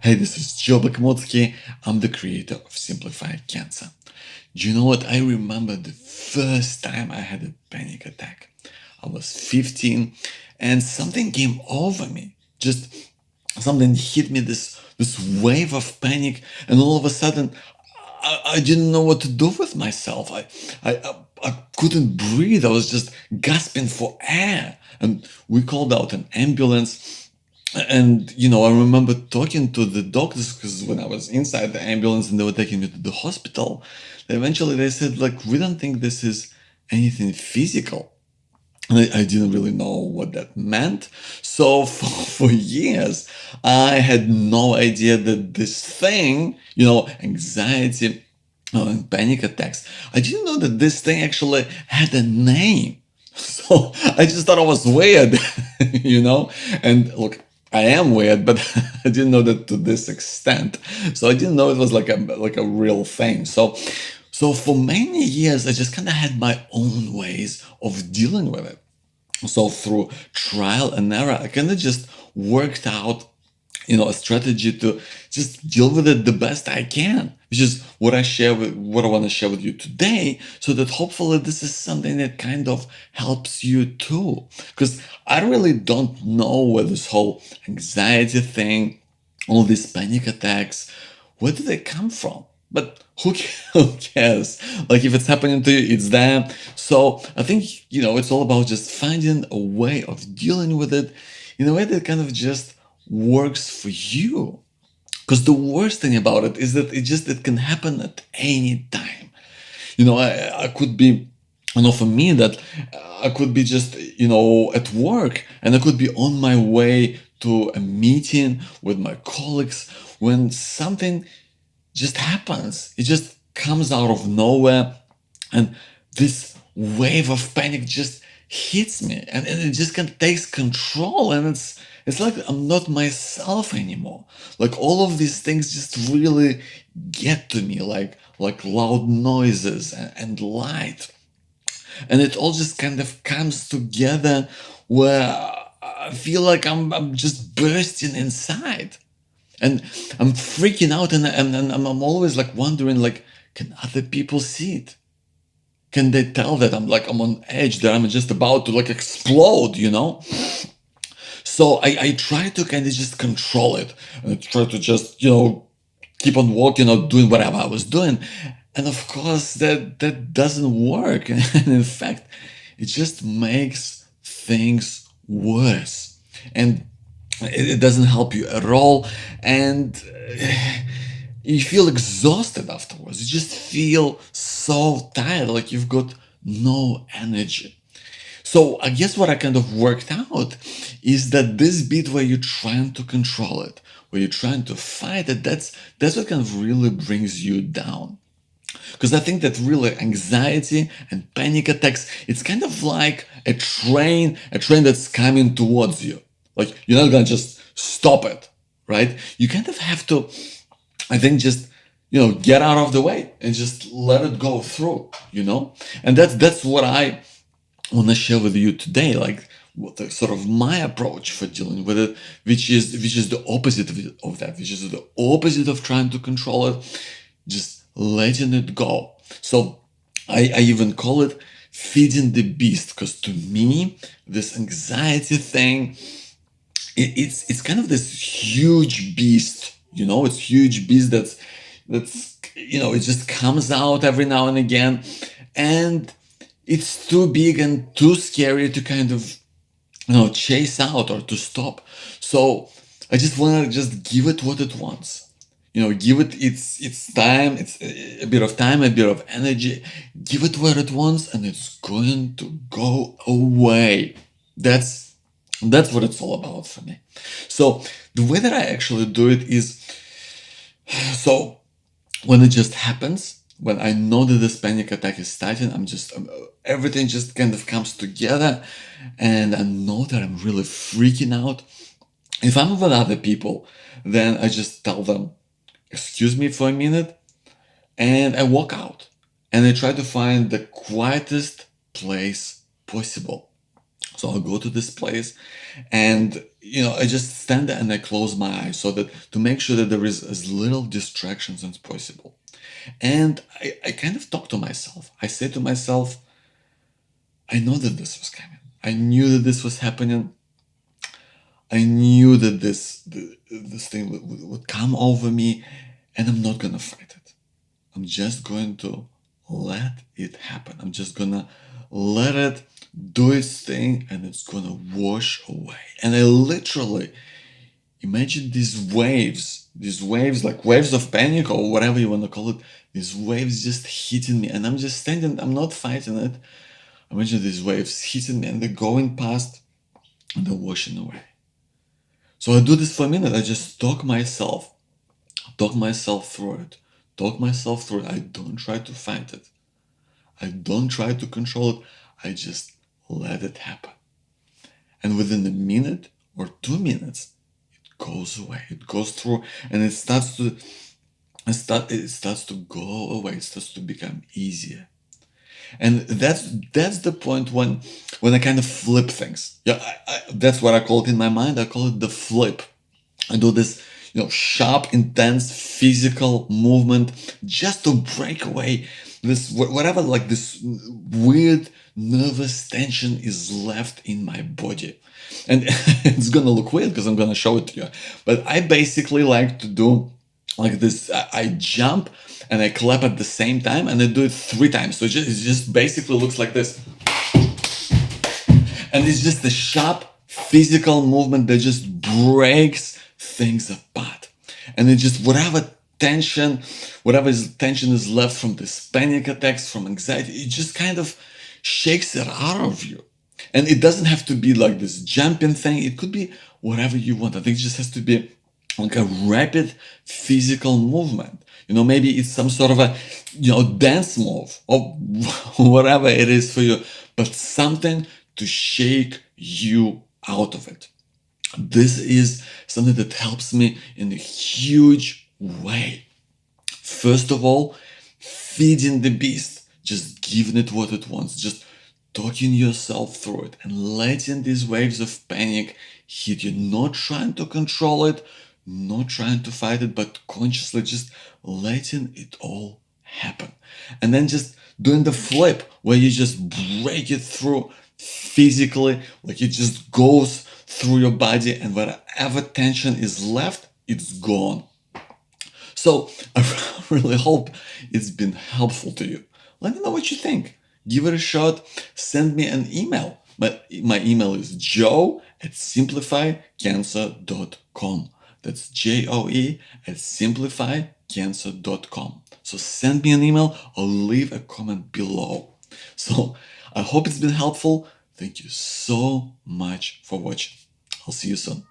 Hey, this is Joe Bakhmutsky. I'm the creator of Simplified Cancer. Do you know what? I remember the first time I had a panic attack. I was 15 and something came over me. Just something hit me, this wave of panic, and all of a sudden I didn't know what to do with myself. I couldn't breathe. I was just gasping for air. And we called out an ambulance. And, I remember talking to the doctors because when I was inside the ambulance and they were taking me to the hospital, eventually they said, like, we don't think this is anything physical. And I didn't really know what that meant. So for years, I had no idea that this thing, anxiety and panic attacks, I didn't know that this thing actually had a name. So I just thought I was weird, And look, I am weird, but I didn't know that to this extent. So I didn't know it was like a real thing. So for many years, I just kind of had my own ways of dealing with it. So through trial and error, I kind of just worked out, a strategy to just deal with it the best I can, which is what I want to share with you today, so that hopefully this is something that kind of helps you too. Because I really don't know where this whole anxiety thing, all these panic attacks, where do they come from? But who cares? Like if it's happening to you, it's there. So I think, it's all about just finding a way of dealing with it in a way that kind of just works for you. Because the worst thing about it is that it can happen at any time. I could be, for me that I could be just, at work and I could be on my way to a meeting with my colleagues when something just happens. It just comes out of nowhere and this wave of panic just hits me and it just takes control and it's like I'm not myself anymore. Like all of these things just really get to me like loud noises and light. And it all just kind of comes together where I feel like I'm just bursting inside. And I'm freaking out and I'm always like wondering, like, can other people see it? Can they tell that I'm on edge, that I'm just about to like explode? So I try to kind of just control it. And I try to just, keep on walking or doing whatever I was doing. And of course that doesn't work. And in fact, it just makes things worse. And it doesn't help you at all. And you feel exhausted afterwards. You just feel so tired, like you've got no energy. So I guess what I kind of worked out is that this bit where you're trying to control it, where you're trying to fight it, that's what kind of really brings you down. Because I think that really anxiety and panic attacks, it's kind of like a train that's coming towards you. Like you're not gonna just stop it, right? You kind of have to, I think, just get out of the way and just let it go through, And that's what I want to share with you today, like what the sort of my approach for dealing with it, which is the opposite of that, which is the opposite of trying to control it, just letting it go. So I even call it feeding the beast, because to me this anxiety thing, it's kind of this huge beast, it's huge beast that's it just comes out every now and again, and it's too big and too scary to kind of chase out or to stop. So I just want to just give it what it wants. Give it its time, it's a bit of time, a bit of energy. Give it what it wants, and it's going to go away. That's what it's all about for me. So the way that I actually do it is, so when it just happens, when I know that this panic attack is starting, everything just kind of comes together, and I know that I'm really freaking out. If I'm with other people, then I just tell them, excuse me for a minute, and I walk out and I try to find the quietest place possible. So I'll go to this place and, I just stand there and I close my eyes so that to make sure that there is as little distractions as possible. And I kind of talk to myself. I say to myself, I know that this was coming. I knew that this was happening. I knew that this thing would come over me, and I'm not gonna fight it. I'm just going to let it happen. I'm just gonna let it do its thing, and it's gonna wash away. And I literally imagine these waves like waves of panic or whatever you want to call it, these waves just hitting me, and I'm just standing. I'm not fighting it. Imagine these waves hitting me, and they're going past, and they're washing away. So I do this for a minute. I just talk myself through it. Talk myself through it. I don't try to fight it. I don't try to control it. I just let it happen. And within a minute or 2 minutes, it goes away. It goes through, and it starts to go away. It starts to become easier. And that's the point when I kind of flip things. Yeah, that's what I call it in my mind. I call it the flip. I do this, sharp, intense physical movement just to break away this whatever, like this weird nervous tension is left in my body. And it's gonna look weird because I'm gonna show it to you. But I basically like to do like this. I jump and I clap at the same time, and I do it 3 times. So it just basically looks like this. And it's just a sharp physical movement that just breaks things apart. And it just, whatever tension is left from this panic attacks, from anxiety, it just kind of shakes it out of you. And it doesn't have to be like this jumping thing. It could be whatever you want. I think it just has to be like a rapid physical movement. Maybe it's some sort of a, dance move or whatever it is for you, but something to shake you out of it. This is something that helps me in a huge way. First of all, feeding the beast, just giving it what it wants, just talking yourself through it and letting these waves of panic hit you, not trying to control it, not trying to fight it, but consciously just letting it all happen. And then just doing the flip where you just break it through physically, like it just goes through your body, and whatever tension is left, it's gone. So I really hope it's been helpful to you. Let me know what you think. Give it a shot. Send me an email. My email is joe@simplifycancer.com. That's joe@simplifycancer.com. So send me an email or leave a comment below. So I hope it's been helpful. Thank you so much for watching. I'll see you soon.